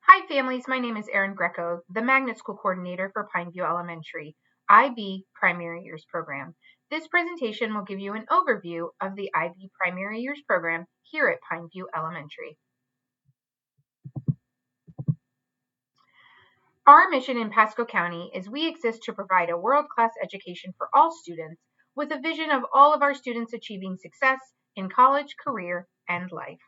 Hi families, my name is Erin Greco, the Magnet School Coordinator for Pineview Elementary, IB Primary Years Program. This presentation will give you an overview of the IB Primary Years Program here at Pineview Elementary. Our mission in Pasco County is we exist to provide a world-class education for all students with a vision of all of our students achieving success in college, career, and life.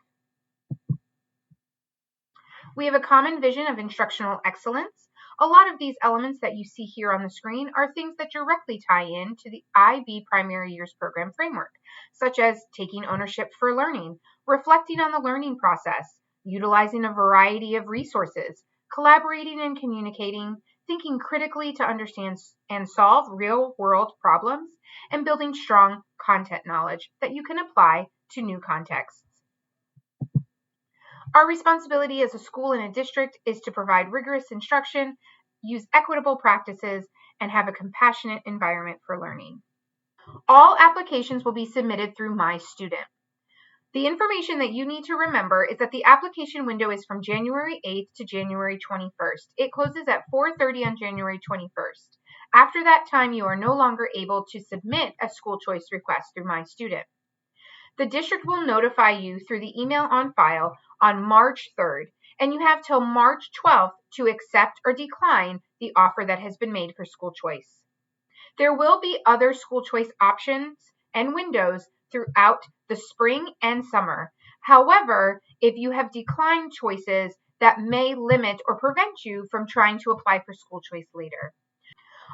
We have a common vision of instructional excellence. A lot of these elements that you see here on the screen are things that directly tie in to the IB Primary Years Program framework, such as taking ownership for learning, reflecting on the learning process, utilizing a variety of resources, collaborating and communicating, thinking critically to understand and solve real-world problems, and building strong content knowledge that you can apply to new contexts. Our responsibility as a school and a district is to provide rigorous instruction, use equitable practices, and have a compassionate environment for learning. All applications will be submitted through My Student. The information that you need to remember is that the application window is from January 8th to January 21st. It closes at 4:30 on January 21st. After that time, you are no longer able to submit a school choice request through My Student. The district will notify you through the email on file on March 3rd, and you have till March 12th to accept or decline the offer that has been made for school choice. There will be other school choice options and windows throughout the spring and summer. However, if you have declined choices, that may limit or prevent you from trying to apply for school choice later.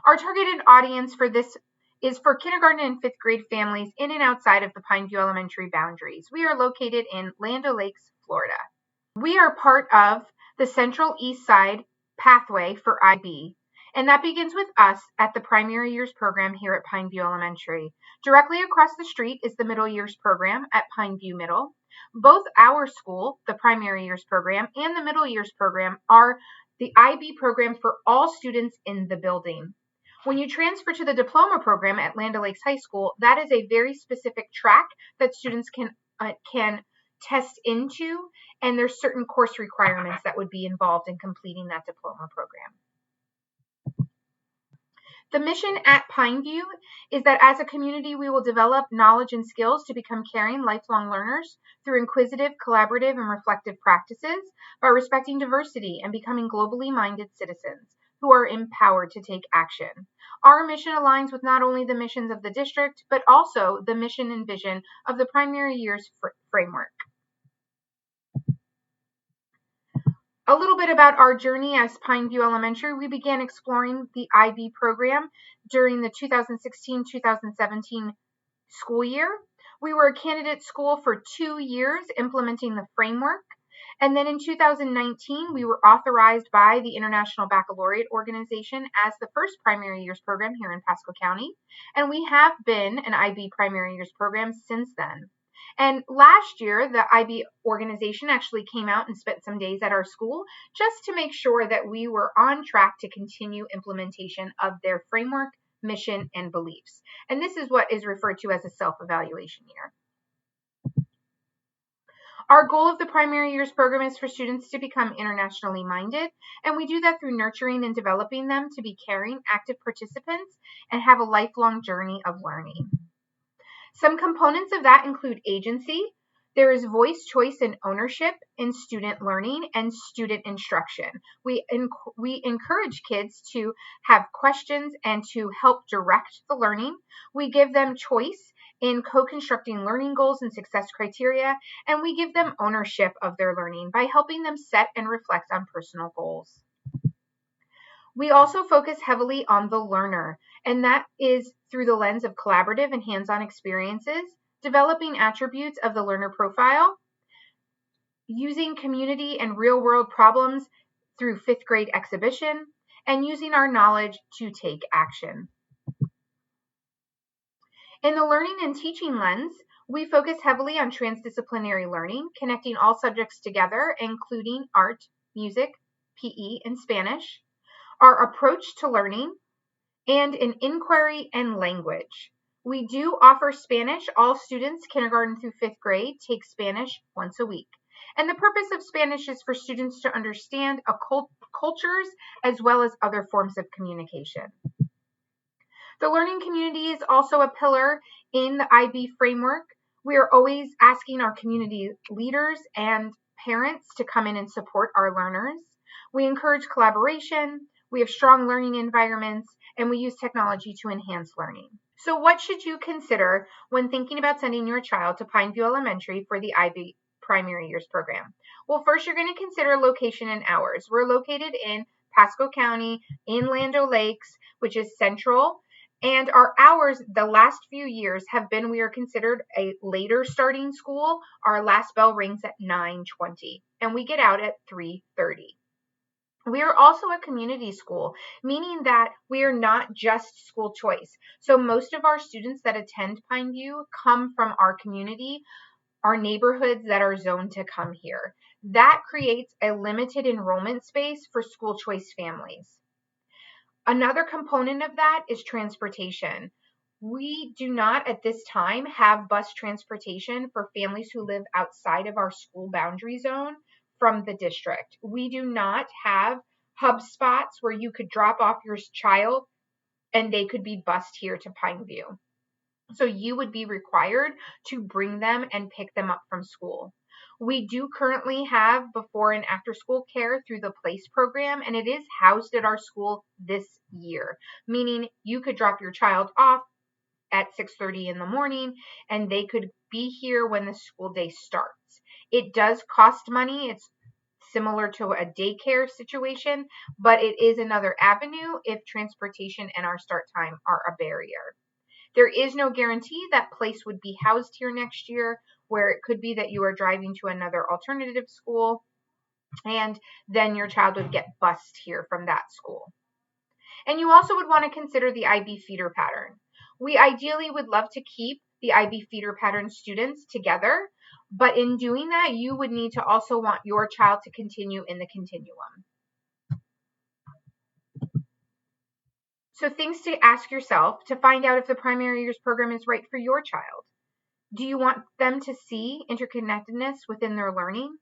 Our targeted audience for this is for kindergarten and fifth grade families in and outside of the Pineview Elementary boundaries. We are located in Land O'Lakes, Florida. We are part of the Central East Side pathway for IB, and that begins with us at the Primary Years Program here at Pineview Elementary. Directly across the street is the Middle Years Program at Pineview Middle. Both our school, the Primary Years Program, and the Middle Years Program are the IB program for all students in the building. When you transfer to the diploma program at Land O'Lakes High School, that is a very specific track that students can test into, and there's certain course requirements that would be involved in completing that diploma program. The mission at Pineview is that as a community, we will develop knowledge and skills to become caring, lifelong learners through inquisitive, collaborative, and reflective practices by respecting diversity and becoming globally minded citizens who are empowered to take action. Our mission aligns with not only the missions of the district, but also the mission and vision of the Primary Years framework. A little bit about our journey as Pineview Elementary. We began exploring the IB program during the 2016-2017 school year. We were a candidate school for 2 years implementing the framework. And then in 2019, we were authorized by the International Baccalaureate Organization as the first Primary Years program here in Pasco County. And we have been an IB Primary Years program since then. And last year, the IB organization actually came out and spent some days at our school just to make sure that we were on track to continue implementation of their framework, mission, and beliefs. And this is what is referred to as a self-evaluation year. Our goal of the Primary Years program is for students to become internationally minded, and we do that through nurturing and developing them to be caring, active participants and have a lifelong journey of learning. Some components of that include agency. There is voice, choice, and ownership in student learning and student instruction. We encourage kids to have questions and to help direct the learning. We give them choice in co-constructing learning goals and success criteria, and we give them ownership of their learning by helping them set and reflect on personal goals. We also focus heavily on the learner, and that is through the lens of collaborative and hands-on experiences, developing attributes of the learner profile, using community and real-world problems through fifth grade exhibition, and using our knowledge to take action. In the learning and teaching lens, we focus heavily on transdisciplinary learning, connecting all subjects together, including art, music, PE, and Spanish, our approach to learning, and an inquiry and language. We do offer Spanish. All students, kindergarten through fifth grade, take Spanish once a week. And the purpose of Spanish is for students to understand cultures as well as other forms of communication. The learning community is also a pillar in the IB framework. We are always asking our community leaders and parents to come in and support our learners. We encourage collaboration, we have strong learning environments, and we use technology to enhance learning. So what should you consider when thinking about sending your child to Pineview Elementary for the IB Primary Years program? Well, first you're going to consider location and hours. We're located in Pasco County, in Land O'Lakes, which is central. And our hours the last few years have been, we are considered a later starting school. Our last bell rings at 9:20 and we get out at 3:30. We are also a community school, meaning that we are not just school choice. So most of our students that attend Pineview come from our community, our neighborhoods that are zoned to come here. That creates a limited enrollment space for school choice families. Another component of that is transportation. We do not at this time have bus transportation for families who live outside of our school boundary zone from the district. We do not have hub spots where you could drop off your child and they could be bused here to Pineview. So you would be required to bring them and pick them up from school. We do currently have before and after school care through the PLACE program, and it is housed at our school this year, meaning you could drop your child off at 6:30 in the morning and they could be here when the school day starts. It does cost money. It's similar to a daycare situation, but it is another avenue if transportation and our start time are a barrier. There is no guarantee that PLACE would be housed here next year, where it could be that you are driving to another alternative school and then your child would get bused here from that school. And you also would want to consider the IB feeder pattern. We ideally would love to keep the IB feeder pattern students together, but in doing that, you would need to also want your child to continue in the continuum. So things to ask yourself to find out if the primary years program is right for your child. Do you want them to see interconnectedness within their learning?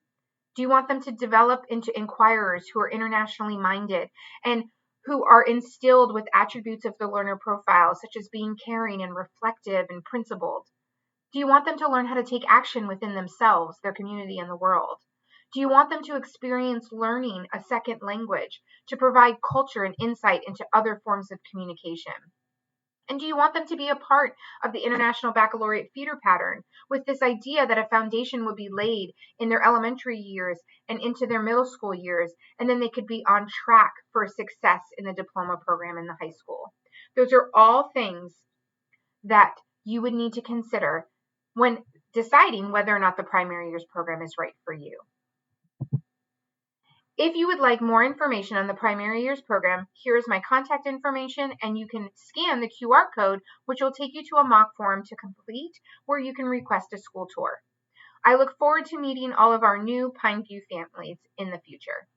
Do you want them to develop into inquirers who are internationally minded and who are instilled with attributes of the learner profile, such as being caring and reflective and principled? Do you want them to learn how to take action within themselves, their community, and the world? Do you want them to experience learning a second language, to provide culture and insight into other forms of communication? And do you want them to be a part of the International Baccalaureate feeder pattern with this idea that a foundation would be laid in their elementary years and into their middle school years, and then they could be on track for success in the diploma program in the high school? Those are all things that you would need to consider when deciding whether or not the primary years program is right for you. If you would like more information on the primary years program, here is my contact information, and you can scan the QR code, which will take you to a mock form to complete where you can request a school tour. I look forward to meeting all of our new Pineview families in the future.